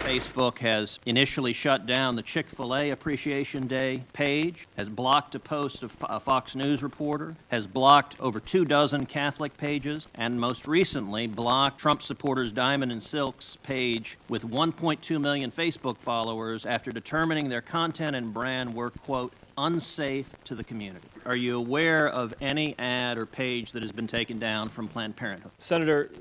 Facebook has initially shut down the Chick-fil-A Appreciation Day page, has blocked a post of a Fox News reporter, has blocked over 24 Catholic pages, and most recently blocked Trump supporters Diamond and Silk's page with 1.2 million Facebook followers after determining their content and brand were, quote, unsafe to the community. Are you aware of any ad or page that has been taken down from Planned Parenthood? Senator,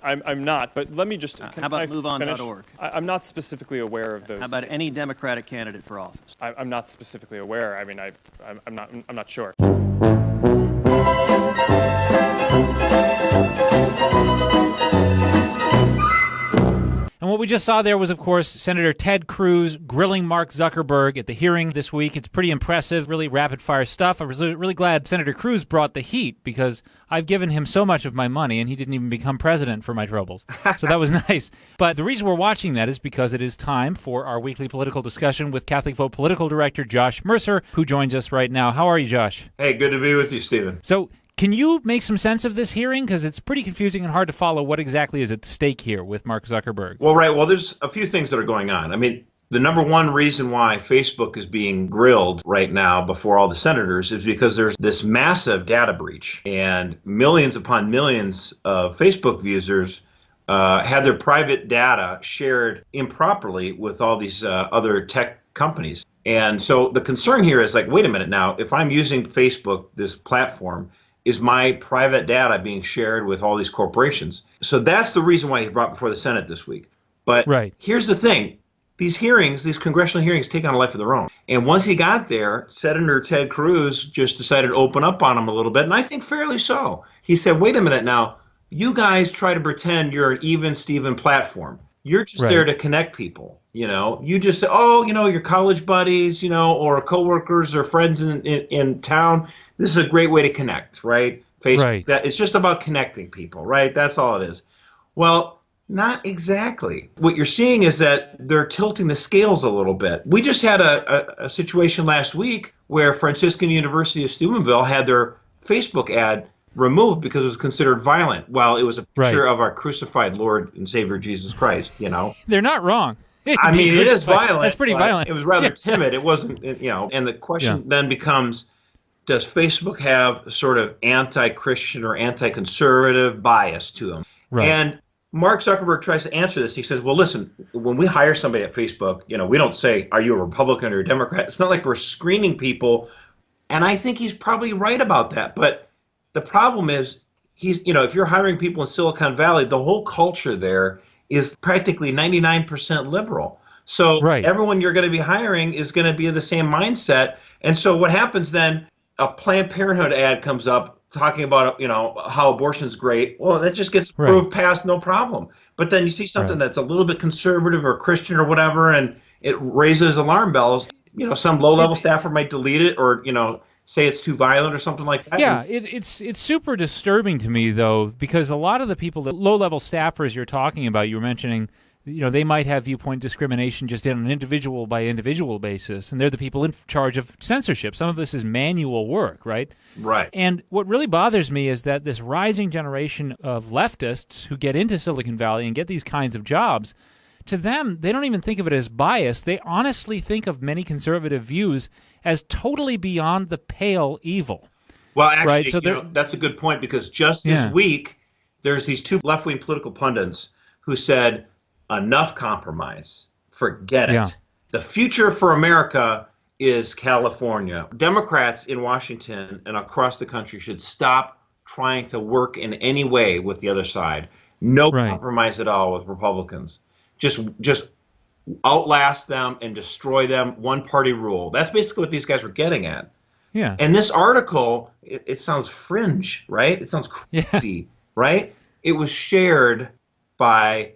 I'm not, but let me just... How about MoveOn.org? I'm not specifically aware of those. How about any Democratic candidate for office? I'm not specifically aware. I mean, I'm not sure. And what we just saw there was, of course, Senator Ted Cruz grilling Mark Zuckerberg at the hearing this week. It's pretty impressive, really rapid-fire stuff. I was really glad Senator Cruz brought the heat because I've given him so much of my money and he didn't even become president for my troubles. So that was nice. But the reason we're watching that is because it is time for our weekly political discussion with Catholic Vote Political Director Josh Mercer, who joins us right now. How are you, Josh? Hey, good to be with you, Stephen. So, can you make some sense of this hearing? Because it's pretty confusing and hard to follow what exactly is at stake here with Mark Zuckerberg. Well, right. Well, there's a few things that are going on. I mean, the number one reason why Facebook is being grilled right now before all the senators is because there's this massive data breach, and millions upon millions of Facebook users had their private data shared improperly with all these other tech companies. And so the concern here is like, wait a minute now, if I'm using Facebook, this platform, is my private data being shared with all these corporations? So that's the reason why he's brought before the Senate this week. But Here's the thing. These hearings, these congressional hearings, take on a life of their own. And once he got there, Senator Ted Cruz just decided to open up on him a little bit, and I think fairly so. He said, wait a minute now, you guys try to pretend you're an even Steven platform. You're just there to connect people. You know, you just say, oh, you know, your college buddies, you know, or coworkers or friends in town. This is a great way to connect, right? Facebook, that it's just about connecting people, right? That's all it is. Well, not exactly. What you're seeing is that they're tilting the scales a little bit. We just had a situation last week where Franciscan University of Steubenville had their Facebook ad removed because it was considered violent. Well, it was a picture of our crucified Lord and Savior Jesus Christ, you know. They're not wrong. I mean, it is violent. That's pretty violent. It was rather timid. It wasn't, you know, and the question then becomes, does Facebook have a sort of anti-Christian or anti-conservative bias to them? And Mark Zuckerberg tries to answer this. He says, well, listen, when we hire somebody at Facebook, you know, we don't say, are you a Republican or a Democrat? It's not like we're screening people. And I think he's probably right about that. But the problem is, you know, if you're hiring people in Silicon Valley, the whole culture there is practically 99% liberal. So everyone you're going to be hiring is going to be of the same mindset. And so what happens then, a Planned Parenthood ad comes up talking about, you know, how abortion's great. Well, that just gets approved past, no problem. But then you see something that's a little bit conservative or Christian or whatever, and it raises alarm bells. You know, some low-level staffer might delete it or, you know, say it's too violent or something like that. Yeah, it's super disturbing to me, though, because a lot of the people, the low-level staffers you're talking about, you were mentioning, you know, they might have viewpoint discrimination just on an individual-by-individual basis, and they're the people in charge of censorship. Some of this is manual work, right? Right. And what really bothers me is that this rising generation of leftists who get into Silicon Valley and get these kinds of jobs, to them, they don't even think of it as bias. They honestly think of many conservative views as totally beyond the pale evil. Well, actually, so you know, that's a good point, because just this week, there's these two left-wing political pundits who said, enough compromise. Forget it. The future for America is California. Democrats in Washington and across the country should stop trying to work in any way with the other side. No compromise at all with Republicans. Just outlast them and destroy them. One-party rule. That's basically what these guys were getting at. Yeah. And this article, it sounds fringe, right? It sounds crazy, right? It was shared by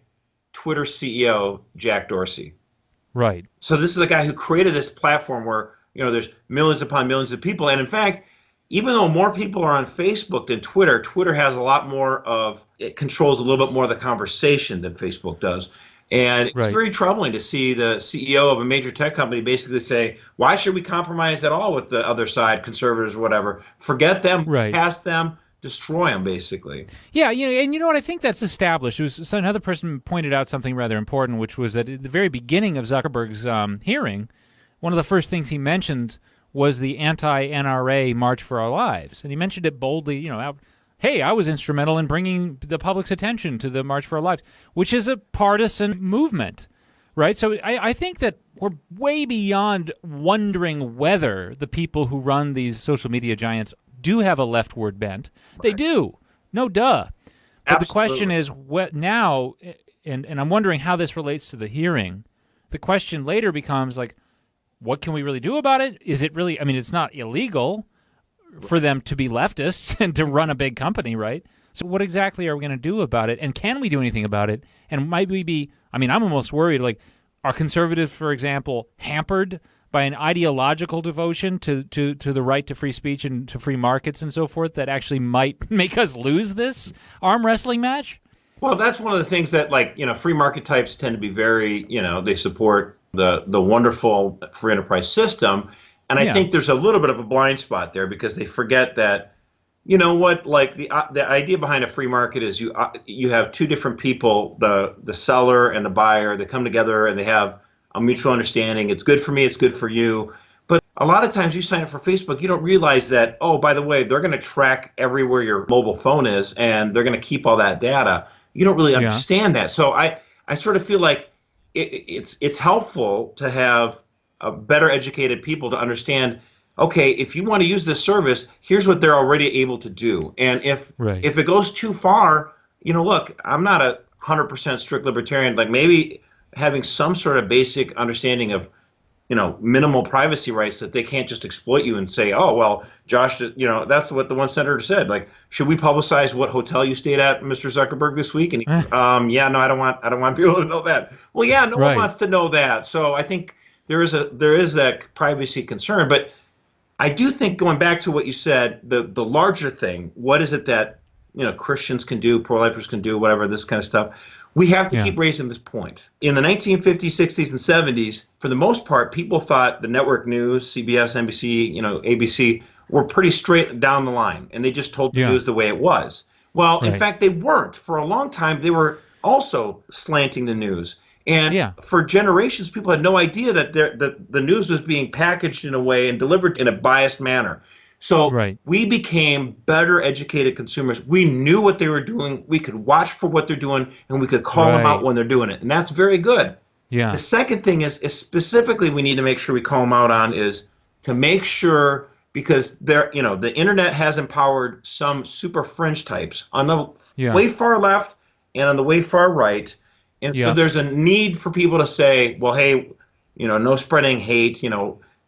Twitter CEO Jack Dorsey. Right. So this is a guy who created this platform where, you know, there's millions upon millions of people. And in fact, even though more people are on Facebook than Twitter, Twitter has a lot more of, it controls a little bit more of the conversation than Facebook does. And it's very troubling to see the CEO of a major tech company basically say, why should we compromise at all with the other side, conservatives or whatever? Forget them, past them, destroy them, basically. Yeah, and you know what? I think that's established. Another person pointed out something rather important, which was that at the very beginning of Zuckerberg's hearing, one of the first things he mentioned was the anti-NRA March for Our Lives. And he mentioned it boldly, hey, I was instrumental in bringing the public's attention to the March for Our Lives, which is a partisan movement, right? So I think that we're way beyond wondering whether the people who run these social media giants do have a leftward bent. Right. They do. No duh. But the question is, what now, and I'm wondering how this relates to the hearing, the question later becomes like, what can we really do about it? Is it really, it's not illegal for them to be leftists and to run a big company, right? So what exactly are we going to do about it? And can we do anything about it? And might we be, I'm almost worried, like, are conservatives, for example, hampered by an ideological devotion to the right to free speech and to free markets and so forth that actually might make us lose this arm wrestling match? Well, that's one of the things that, free market types tend to be very, they support the wonderful free enterprise system. And I think there's a little bit of a blind spot there because they forget that, the idea behind a free market is you have two different people, the seller and the buyer, that come together and they have a mutual understanding. It's good for me, it's good for you. But a lot of times you sign up for Facebook, you don't realize that, oh, by the way, they're going to track everywhere your mobile phone is and they're going to keep all that data. You don't really understand that. So I sort of feel like it's helpful to have better educated people to understand, okay, if you want to use this service, here's what they're already able to do. And if it goes too far, look, I'm not a 100% strict libertarian. Like maybe having some sort of basic understanding of, minimal privacy rights, that they can't just exploit you and say, oh, well, Josh, that's what the one senator said. Like, should we publicize what hotel you stayed at, Mr. Zuckerberg, this week? And he, yeah, no, I don't want people to know that. Well, yeah, no one wants to know that. So I think there is that privacy concern. But I do think, going back to what you said, the larger thing, what is it that Christians can do, pro-lifers can do, whatever, this kind of stuff. We have to keep raising this point. In the 1950s, 60s, and 70s, for the most part, people thought the network news, CBS, NBC, ABC, were pretty straight down the line, and they just told the news the way it was. Well, in fact, they weren't. For a long time, they were also slanting the news. And for generations, people had no idea that the news was being packaged in a way and delivered in a biased manner. So we became better educated consumers. We knew what they were doing. We could watch for what they're doing, and we could call them out when they're doing it. And that's very good. Yeah. The second thing is specifically we need to make sure we call them out on is to make sure, because the internet has empowered some super fringe types on the way far left and on the way far right. And so there's a need for people to say, well, hey, no spreading hate,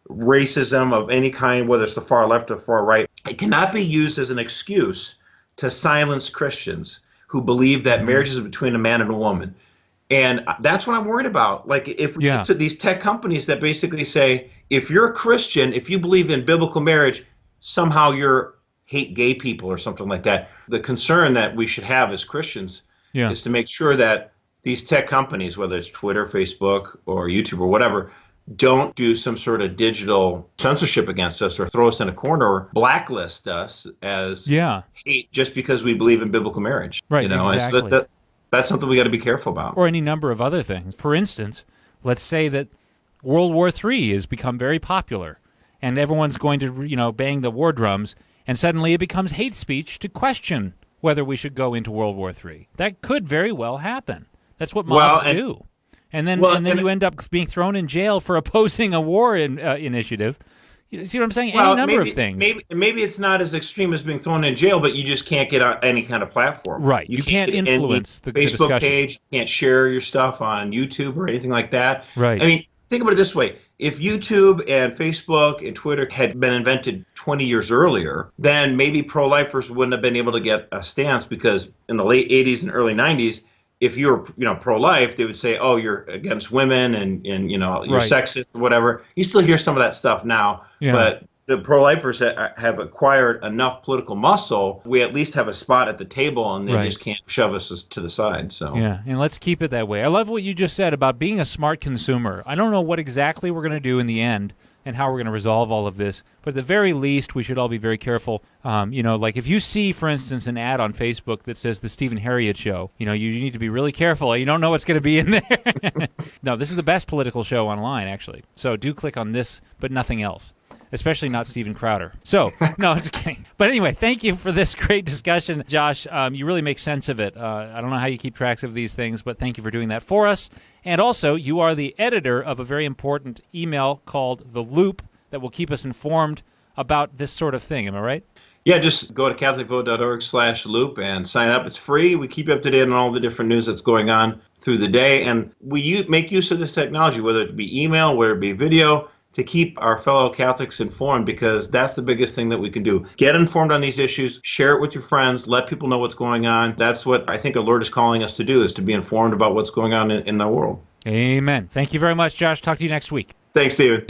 racism of any kind, whether it's the far left or far right. It cannot be used as an excuse to silence Christians who believe that marriage is between a man and a woman. And that's what I'm worried about. Like, if we get to these tech companies that basically say, if you're a Christian, if you believe in biblical marriage, somehow you're hate gay people or something like that. The concern that we should have as Christians is to make sure that these tech companies, whether it's Twitter, Facebook, or YouTube or whatever, don't do some sort of digital censorship against us or throw us in a corner or blacklist us as hate just because we believe in biblical marriage. Right, exactly. That's something we got to be careful about. Or any number of other things. For instance, let's say that World War III has become very popular and everyone's going to, bang the war drums, and suddenly it becomes hate speech to question whether we should go into World War III. That could very well happen. That's what mobs do. And then you end up being thrown in jail for opposing a war initiative. You see what I'm saying? Any number of things. Maybe it's not as extreme as being thrown in jail, but you just can't get on any kind of platform. Right. You can't influence the Facebook discussion. Page. You can't share your stuff on YouTube or anything like that. Right. I mean, think about it this way. If YouTube and Facebook and Twitter had been invented 20 years earlier, then maybe pro-lifers wouldn't have been able to get a stance, because in the late 80s and early 90s, if you're pro-life, they would say, oh, you're against women and you're sexist or whatever. You still hear some of that stuff now, but the pro-lifers have acquired enough political muscle. We at least have a spot at the table, and they just can't shove us to the side. So and let's keep it that way. I love what you just said about being a smart consumer. I don't know what exactly we're going to do in the end and how we're going to resolve all of this. But at the very least, we should all be very careful. Like if you see, for instance, an ad on Facebook that says the Stephen Herreid Show, you need to be really careful. You don't know what's going to be in there. No, this is the best political show online, actually. So do click on this, but nothing else. Especially not Steven Crowder. So, no, I'm just kidding. But anyway, thank you for this great discussion, Josh. You really make sense of it. I don't know how you keep tracks of these things, but thank you for doing that for us. And also, you are the editor of a very important email called The Loop that will keep us informed about this sort of thing. Am I right? Yeah, just go to CatholicVote.org/loop and sign up. It's free. We keep you up to date on all the different news that's going on through the day. And we make use of this technology, whether it be email, whether it be video, to keep our fellow Catholics informed, because that's the biggest thing that we can do. Get informed on these issues, share it with your friends, let people know what's going on. That's what I think the Lord is calling us to do, is to be informed about what's going on in the world. Amen. Thank you very much, Josh. Talk to you next week. Thanks, Stephen.